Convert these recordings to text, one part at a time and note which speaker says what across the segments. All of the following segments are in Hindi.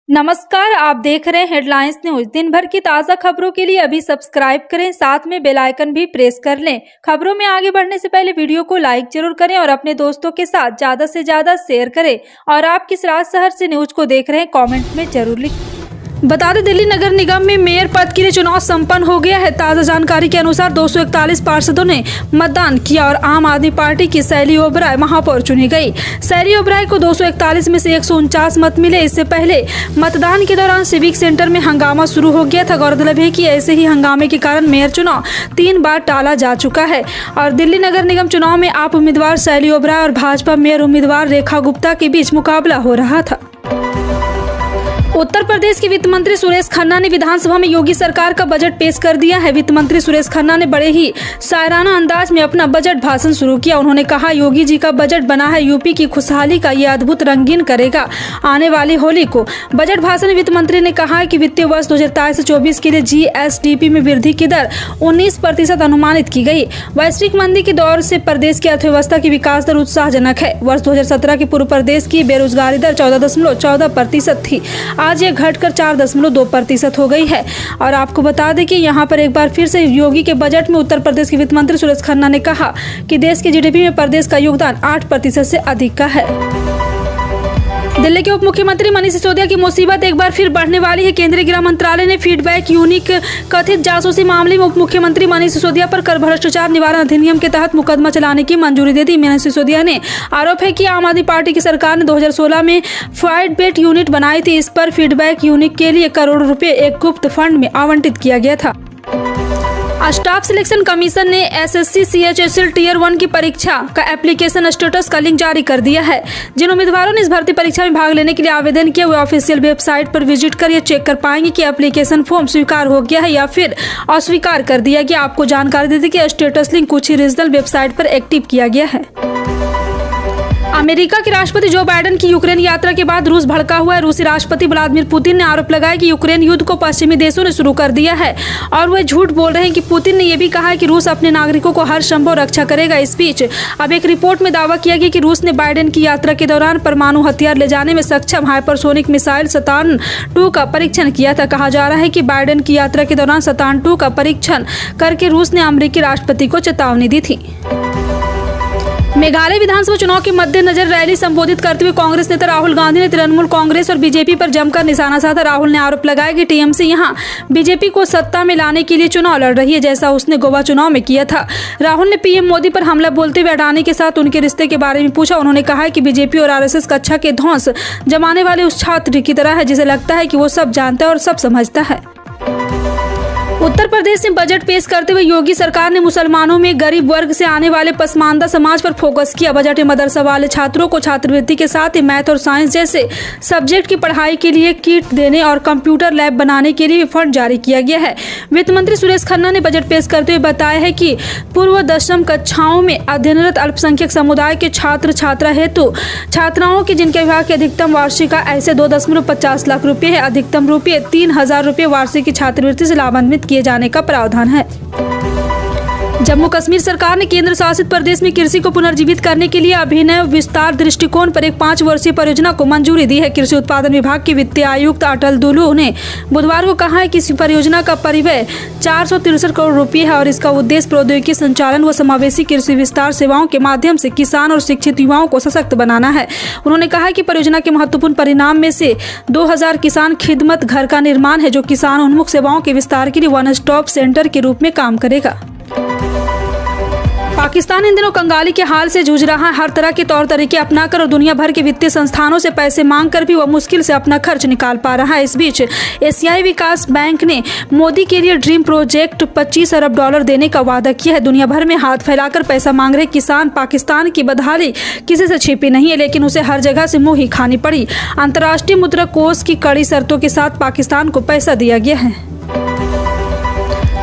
Speaker 1: नमस्कार, आप देख रहे हैं हेडलाइंस न्यूज। दिन भर की ताज़ा खबरों के लिए अभी सब्सक्राइब करें, साथ में बेल आइकन भी प्रेस कर लें। खबरों में आगे बढ़ने से पहले वीडियो को लाइक जरूर करें और अपने दोस्तों के साथ ज़्यादा से ज़्यादा शेयर करें। और आप किस राज्य शहर से न्यूज को देख रहे हैं कमेंट में जरूर लिखें। बता दें, दिल्ली नगर निगम में मेयर पद के लिए चुनाव संपन्न हो गया है। ताज़ा जानकारी के अनुसार 241 पार्षदों ने मतदान किया और आम आदमी पार्टी की शैली ओबराय महापौर चुनी गई। शैली ओबराय को 241 में से 149 मत मिले। इससे पहले मतदान के दौरान सिविक सेंटर में हंगामा शुरू हो गया था। गौरतलब है कि ऐसे ही हंगामे के कारण मेयर चुनाव 3 बार टाला जा चुका है। और दिल्ली नगर निगम चुनाव में आप उम्मीदवार शैली ओबराय और भाजपा मेयर उम्मीदवार रेखा गुप्ता के बीच मुकाबला हो रहा था। उत्तर प्रदेश के वित्त मंत्री सुरेश खन्ना ने विधानसभा में योगी सरकार का बजट पेश कर दिया है। वित्त मंत्री सुरेश खन्ना ने बड़े ही शायराना अंदाज में अपना बजट भाषण शुरू किया। उन्होंने कहा, योगी जी का बजट बना है यूपी की खुशहाली का, ये अद्भुत रंगीन करेगा आने वाली होली को। बजट भाषण में वित्त मंत्री ने कहा कि वित्तीय वर्ष 2023-24 के लिए जीएसडीपी में वृद्धि की दर 19% अनुमानित की गई। वैश्विक मंदी के दौर से प्रदेश की अर्थव्यवस्था की विकास दर उत्साहजनक है। वर्ष 2017 के पूर्व प्रदेश की बेरोजगारी दर 14.14% थी। आज यह घटकर 4.2% हो गई है। और आपको बता दें कि यहाँ पर एक बार फिर से योगी के बजट में उत्तर प्रदेश के वित्त मंत्री सुरेश खन्ना ने कहा कि देश के जीडीपी में प्रदेश का योगदान 8% से अधिक का है। दिल्ली के उप मुख्यमंत्री मनीष सिसोदिया की मुसीबत एक बार फिर बढ़ने वाली है। केंद्रीय गृह मंत्रालय ने फीडबैक यूनिट कथित जासूसी मामले में उप मुख्यमंत्री मनीष सिसोदिया पर कर भ्रष्टाचार निवारण अधिनियम के तहत मुकदमा चलाने की मंजूरी दे दी। मनीष सिसोदिया ने आरोप है कि आम आदमी पार्टी की सरकार ने 2016 में फीडबैक यूनिट बनाई थी। इस पर फीडबैक यूनिट के लिए करोड़ों रुपए एक गुप्त फंड में आवंटित किया गया था। स्टाफ सिलेक्शन कमीशन ने एसएससी सीएचएसएल टीयर 1 की परीक्षा का एप्लीकेशन स्टेटस का लिंक जारी कर दिया है। जिन उम्मीदवारों ने इस भर्ती परीक्षा में भाग लेने के लिए आवेदन किया, वे ऑफिशियल वेबसाइट पर विजिट कर ये चेक कर पाएंगे कि एप्लीकेशन फॉर्म स्वीकार हो गया है या फिर अस्वीकार कर दिया गया। आपको जानकारी दे दें कि स्टेटस लिंक कुछ ही रीजनल वेबसाइट पर एक्टिव किया गया है। अमेरिका के राष्ट्रपति जो बाइडेन की यूक्रेन यात्रा के बाद रूस भड़का हुआ है। रूसी राष्ट्रपति व्लादिमीर पुतिन ने आरोप लगाया कि यूक्रेन युद्ध को पश्चिमी देशों ने शुरू कर दिया है और वे झूठ बोल रहे हैं कि पुतिन ने यह भी कहा है कि रूस अपने नागरिकों को हर संभव रक्षा करेगा। इस बीच अब एक रिपोर्ट में दावा किया गया कि रूस ने बाइडेन की यात्रा के दौरान परमाणु हथियार ले जाने में सक्षम हाइपरसोनिक मिसाइल सतान 2 का परीक्षण किया था। कहा जा रहा है कि बाइडेन की यात्रा के दौरान सतान 2 का परीक्षण करके रूस ने अमेरिकी राष्ट्रपति को चेतावनी दी थी। मेघालय विधानसभा चुनाव के मद्देनजर रैली संबोधित करते हुए कांग्रेस नेता राहुल गांधी ने तृणमूल कांग्रेस और बीजेपी पर जमकर निशाना साधा। राहुल ने आरोप लगाया कि टीएमसी यहां बीजेपी को सत्ता में लाने के लिए चुनाव लड़ रही है, जैसा उसने गोवा चुनाव में किया था। राहुल ने पीएम मोदी पर हमला बोलते हुए अडानी के साथ उनके रिश्ते के बारे में पूछा। उन्होंने कहा कि बीजेपी और आरएसएस कक्षा के ध्वंस जमाने वाले उस छात्र की तरह है जिसे लगता है कि वो सब जानता है और सब समझता है। उत्तर प्रदेश में बजट पेश करते हुए योगी सरकार ने मुसलमानों में गरीब वर्ग से आने वाले पसमानदा समाज पर फोकस किया। बजट में मदरसा वाले छात्रों को छात्रवृत्ति के साथ ही मैथ और साइंस जैसे सब्जेक्ट की पढ़ाई के लिए किट देने और कंप्यूटर लैब बनाने के लिए फंड जारी किया गया है। वित्त मंत्री सुरेश खन्ना ने बजट पेश करते हुए बताया है कि पूर्व 10वीं कक्षाओं में अध्ययनरत अल्पसंख्यक समुदाय के छात्र छात्रा हेतु छात्राओं की जिनके विभाग की अधिकतम वार्षिक आय ऐसे 2.50 लाख रुपए है, अधिकतम रुपये 3,000 रुपये वार्षिक की छात्रवृत्ति से लाभान्वित किए जाने का प्रावधान है। जम्मू कश्मीर सरकार ने केंद्र शासित प्रदेश में कृषि को पुनर्जीवित करने के लिए अभिनव विस्तार दृष्टिकोण पर एक 5 वर्षीय परियोजना को मंजूरी दी है। कृषि उत्पादन विभाग के वित्तीय आयुक्त अटल दुलू ने बुधवार को कहा है कि इस परियोजना का परिव्यय 463 करोड़ रुपये है और इसका उद्देश्य प्रौद्योगिकी संचालन व समावेशी कृषि विस्तार सेवाओं के माध्यम से किसान और शिक्षित युवाओं को सशक्त बनाना है। उन्होंने कहा कि परियोजना के महत्वपूर्ण परिणाम में से 2000 किसान खिदमत घर का निर्माण है, जो किसान उन्मुख सेवाओं के विस्तार के लिए वन स्टॉप सेंटर के रूप में काम करेगा। पाकिस्तान इन दिनों कंगाली के हाल से जूझ रहा है। हर तरह के तौर तरीके अपनाकर और दुनिया भर के वित्तीय संस्थानों से पैसे मांगकर भी वह मुश्किल से अपना खर्च निकाल पा रहा है। इस बीच एशियाई विकास बैंक ने मोदी के लिए ड्रीम प्रोजेक्ट $25 अरब देने का वादा किया है। दुनिया भर में हाथ फैलाकर पैसा मांग रहे किसान पाकिस्तान की बदहाली किसी से छिपी नहीं है, लेकिन उसे हर जगह से मुंह ही खानी पड़ी। अंतर्राष्ट्रीय मुद्रा कोष की कड़ी शर्तों के साथ पाकिस्तान को पैसा दिया गया है।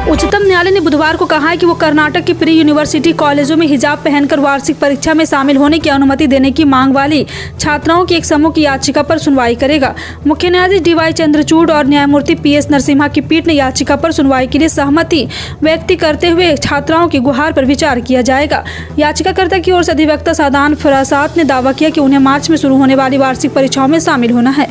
Speaker 1: उच्चतम न्यायालय ने बुधवार को कहा है कि वो कर्नाटक के प्री यूनिवर्सिटी कॉलेजों में हिजाब पहनकर वार्षिक परीक्षा में शामिल होने की अनुमति देने की मांग वाली छात्राओं की एक समूह की याचिका पर सुनवाई करेगा। मुख्य न्यायाधीश DY चंद्रचूड़ और न्यायमूर्ति PS नरसिम्हा की पीठ ने याचिका पर सुनवाई के लिए सहमति व्यक्त करते हुए छात्राओं की गुहार पर विचार किया जाएगा। याचिकाकर्ता की ओर से अधिवक्ता सादान फरासात ने दावा किया कि उन्हें मार्च में शुरू होने वाली वार्षिक परीक्षाओं में शामिल होना है।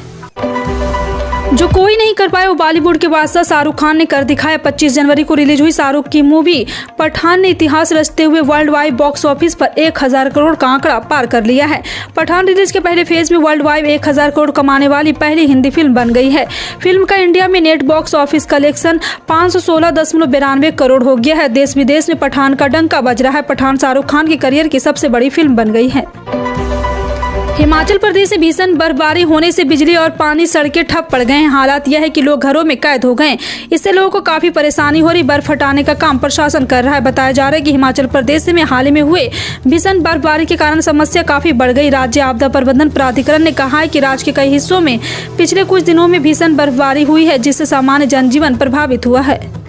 Speaker 1: जो कोई नहीं कर पाया वो बॉलीवुड के बादशाह शाहरुख खान ने कर दिखाया। 25 जनवरी को रिलीज हुई शाहरुख की मूवी पठान ने इतिहास रचते हुए वर्ल्ड वाइड बॉक्स ऑफिस पर 1000 करोड़ का आंकड़ा पार कर लिया है। पठान रिलीज के पहले फेज में वर्ल्ड वाइड 1000 करोड़ कमाने वाली पहली हिंदी फिल्म बन गई है। फिल्म का इंडिया में net box office collection 516.92 crore हो गया है। देश विदेश में पठान का डंका बज रहा है। पठान शाहरुख खान के करियर की सबसे बड़ी फिल्म बन गई है। हिमाचल प्रदेश में भीषण बर्फबारी होने से बिजली और पानी, सड़कें ठप पड़ गए हैं। हालात यह है कि लोग घरों में कैद हो गए। इससे लोगों को काफी परेशानी हो रही। बर्फ हटाने का काम प्रशासन कर रहा है। बताया जा रहा है कि हिमाचल प्रदेश में हाल ही में हुए भीषण बर्फबारी के कारण समस्या काफी बढ़ गई। राज्य आपदा प्रबंधन प्राधिकरण ने कहा है कि राज्य के कई हिस्सों में पिछले कुछ दिनों में भीषण बर्फबारी हुई है, जिससे सामान्य जनजीवन प्रभावित हुआ है।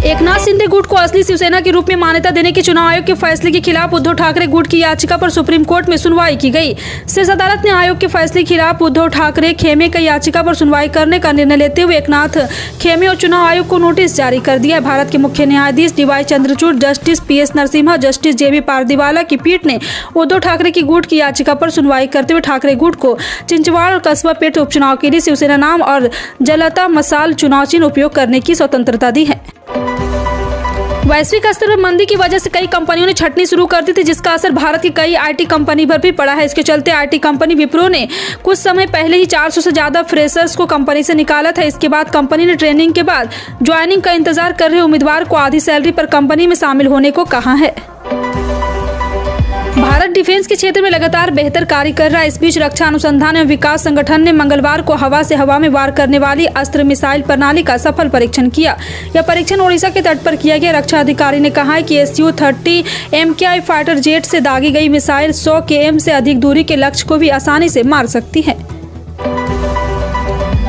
Speaker 1: एकनाथ शिंदे गुट को असली शिवसेना के रूप में मान्यता देने के चुनाव आयोग के फैसले के खिलाफ उद्धव ठाकरे गुट की याचिका पर सुप्रीम कोर्ट में सुनवाई की गई। शीर्ष अदालत ने आयोग के फैसले के खिलाफ उद्धव ठाकरे खेमे की याचिका पर सुनवाई करने का निर्णय लेते हुए एकनाथ खेमे और चुनाव आयोग को नोटिस जारी कर दिया है। भारत के मुख्य न्यायाधीश DY Chandrachud, justice PS Narasimha, justice JB Pardiwala की पीठ ने उद्धव ठाकरे की गुट की याचिका पर सुनवाई करते हुए ठाकरे गुट को चिंचवाड़ और कस्बा पेट उपचुनाव के लिए शिवसेना नाम और जलता मसाल चुनाव चिन्ह उपयोग करने की स्वतंत्रता दी है। वैश्विक स्तर पर मंदी की वजह से कई कंपनियों ने छंटनी शुरू कर दी थी, जिसका असर भारत की कई IT कंपनी पर भी पड़ा है। इसके चलते IT कंपनी विप्रो ने कुछ समय पहले ही 400 से ज्यादा फ्रेशर्स को कंपनी से निकाला था। इसके बाद कंपनी ने ट्रेनिंग के बाद ज्वाइनिंग का इंतजार कर रहे उम्मीदवार को आधी सैलरी पर कंपनी में शामिल होने को कहा है। भारत डिफेंस के क्षेत्र में लगातार बेहतर कार्य कर रहा है। इस बीच रक्षा अनुसंधान एवं विकास संगठन ने मंगलवार को हवा से हवा में वार करने वाली अस्त्र मिसाइल प्रणाली का सफल परीक्षण किया। यह परीक्षण ओडिशा के तट पर किया गया। रक्षा अधिकारी ने कहा है कि Su-30 MKI फाइटर जेट से दागी गई मिसाइल 100 km से अधिक दूरी के लक्ष्य को भी आसानी से मार सकती है।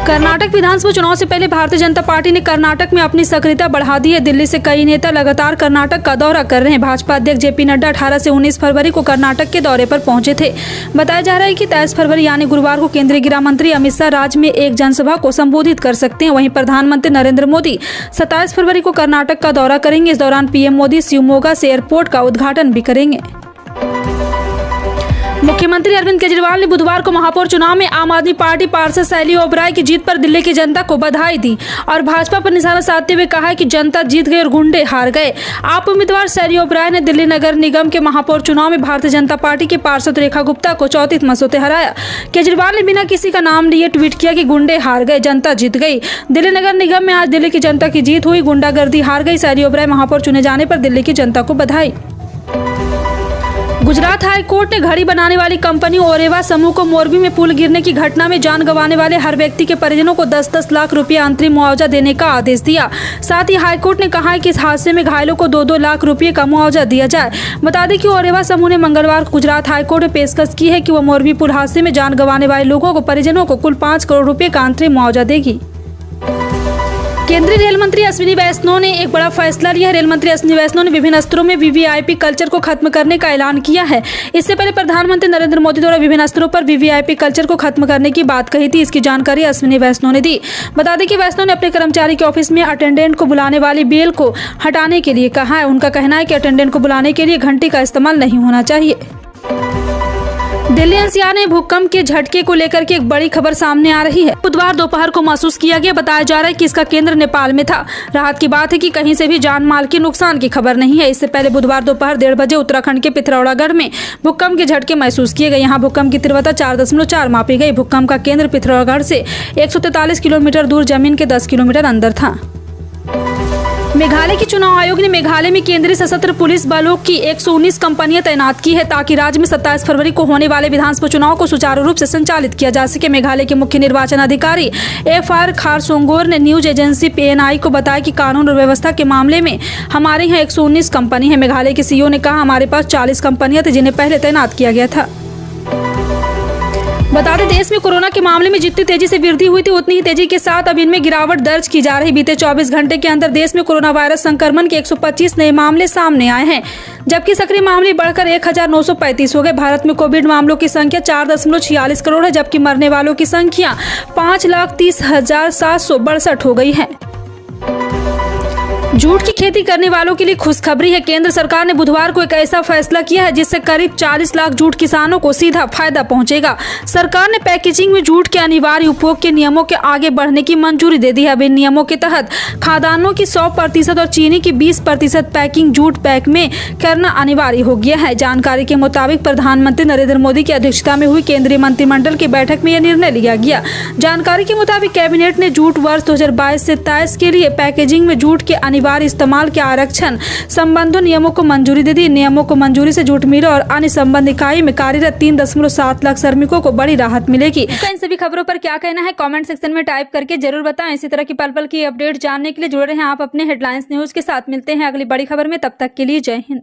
Speaker 1: कर्नाटक विधानसभा चुनाव से पहले भारतीय जनता पार्टी ने कर्नाटक में अपनी सक्रियता बढ़ा दी है। दिल्ली से कई नेता लगातार कर्नाटक का दौरा कर रहे हैं। भाजपा अध्यक्ष JP नड्डा 18 से 19 फरवरी को कर्नाटक के दौरे पर पहुंचे थे। बताया जा रहा है कि 23 फरवरी यानी गुरुवार को केंद्रीय गृह मंत्री अमित शाह राज्य में एक जनसभा को संबोधित कर सकते हैं। वहीं प्रधानमंत्री नरेंद्र मोदी 27 फरवरी को कर्नाटक का दौरा करेंगे। इस दौरान PM मोदी शिवमोगा से एयरपोर्ट का उद्घाटन भी करेंगे। मुख्यमंत्री अरविंद केजरीवाल ने बुधवार को महापौर चुनाव में आम आदमी पार्टी पार्षद शैली ओबराय की जीत पर दिल्ली की जनता को बधाई दी और भाजपा पर निशाना साधते हुए कहा है कि जनता जीत गई और गुंडे हार गए। आप उम्मीदवार शैली ओबराय ने दिल्ली नगर निगम के महापौर चुनाव में भारतीय जनता पार्टी के पार्षद रेखा गुप्ता को 34 मतों से हराया। केजरीवाल ने बिना किसी का नाम लिए ट्वीट किया कि गुंडे हार गए, जनता जीत गई। दिल्ली नगर निगम में आज दिल्ली की जनता की जीत हुई, गुंडागर्दी हार गई। शैली ओबराय महापौर चुने जाने पर दिल्ली की जनता को बधाई। गुजरात हाई कोर्ट ने घड़ी बनाने वाली कंपनी ओरेवा समूह को मोरबी में पुल गिरने की घटना में जान गंवाने वाले हर व्यक्ति के परिजनों को 10-10 लाख रुपया अंतरिम मुआवजा देने का आदेश दिया। साथ ही हाईकोर्ट ने कहा है कि इस हादसे में घायलों को 2-2 लाख रुपये का मुआवजा दिया जाए। बता दें कि ओरेवा समूह ने मंगलवार को गुजरात हाईकोर्ट में पेशकश की है कि वह मोरबी पुल हादसे में जान गंवाने वाले लोगों को परिजनों को कुल 5 करोड़ रुपये का अंतरिम मुआवजा देगी। केंद्रीय रेल मंत्री अश्विनी वैष्णव ने एक बड़ा फैसला लिया है। रेल मंत्री अश्विनी वैष्णव ने विभिन्न स्तरों में VVIP कल्चर को खत्म करने का ऐलान किया है। इससे पहले प्रधानमंत्री नरेंद्र मोदी द्वारा विभिन्न स्तरों पर VVIP कल्चर को खत्म करने की बात कही थी। इसकी जानकारी अश्विनी वैष्णव ने दी। बता दें कि वैष्णव ने अपने कर्मचारी के ऑफिस में अटेंडेंट को बुलाने वाली बेल को हटाने के लिए कहा है। उनका कहना है कि अटेंडेंट को बुलाने के लिए घंटी का इस्तेमाल नहीं होना चाहिए। दिल्ली NCR में भूकंप के झटके को लेकर के एक बड़ी खबर सामने आ रही है। बुधवार दोपहर को महसूस किया गया। बताया जा रहा है कि इसका केंद्र नेपाल में था। राहत की बात है कि कहीं से भी जान माल के नुकसान की खबर नहीं है। इससे पहले बुधवार दोपहर 1:30 बजे उत्तराखंड के पिथौरागढ़ में भूकंप के झटके महसूस किए गए। यहाँ भूकंप की तीव्रता 4.4 मापी गई। भूकंप का केंद्र पिथौरागढ़ से 143 किलोमीटर दूर जमीन के 10 किलोमीटर अंदर था। मेघालय के चुनाव आयोग ने मेघालय में केंद्रीय सशस्त्र पुलिस बलों की 119 कंपनियां तैनात की है, ताकि राज्य में 27 फरवरी को होने वाले विधानसभा चुनाव को सुचारू रूप से संचालित किया जा सके। मेघालय के मुख्य निर्वाचन अधिकारी FR खारसोंगोर ने न्यूज एजेंसी PNI को बताया कि कानून और व्यवस्था के मामले में हमारे यहाँ 119 कंपनी है। मेघालय के CEO ने कहा, हमारे पास 40 कंपनियां थी जिन्हें पहले तैनात किया गया था। बता दें, देश में कोरोना के मामले में जितनी तेजी से वृद्धि हुई थी उतनी ही तेजी के साथ अब इनमें गिरावट दर्ज की जा रही। बीते 24 घंटे के अंदर देश में कोरोना वायरस संक्रमण के 125 नए मामले सामने आए हैं, जबकि सक्रिय मामले बढ़कर 1935 हो गए। भारत में कोविड मामलों की संख्या 4.46 करोड़ है, जबकि मरने वालों की संख्या 5,30,762 हो गई है। जूट की खेती करने वालों के लिए खुशखबरी है। केंद्र सरकार ने बुधवार को एक ऐसा फैसला किया है जिससे करीब 40 लाख जूट किसानों को सीधा फायदा पहुंचेगा। सरकार ने पैकेजिंग में जूट के अनिवार्य उपयोग के नियमों के आगे बढ़ने की मंजूरी दे दी है। अब इन नियमों के तहत खाद्यान्नों की 100% और चीनी की 20% पैकिंग जूट पैक में करना अनिवार्य हो गया है। जानकारी के मुताबिक प्रधानमंत्री नरेंद्र मोदी की अध्यक्षता में हुई केंद्रीय मंत्रिमंडल की बैठक में यह निर्णय लिया गया। जानकारी के मुताबिक कैबिनेट ने जूट वर्ष 2022 से 23 के लिए पैकेजिंग में जूट के अनिवार्य इस्तेमाल के आरक्षण संबंधी नियमों को मंजूरी दे दी। नियमों को मंजूरी से जूट मिलों और अन्य संबंध इकाई में कार्यरत 3.7 लाख श्रमिकों को बड़ी राहत मिलेगी। इन सभी खबरों पर क्या कहना है कमेंट सेक्शन में टाइप करके जरूर बताएं। इसी तरह की पल पल की अपडेट जानने के लिए जुड़े रहें आप अपने हेडलाइंस न्यूज के साथ। मिलते हैं अगली बड़ी खबर में, तब तक के लिए जय हिंद।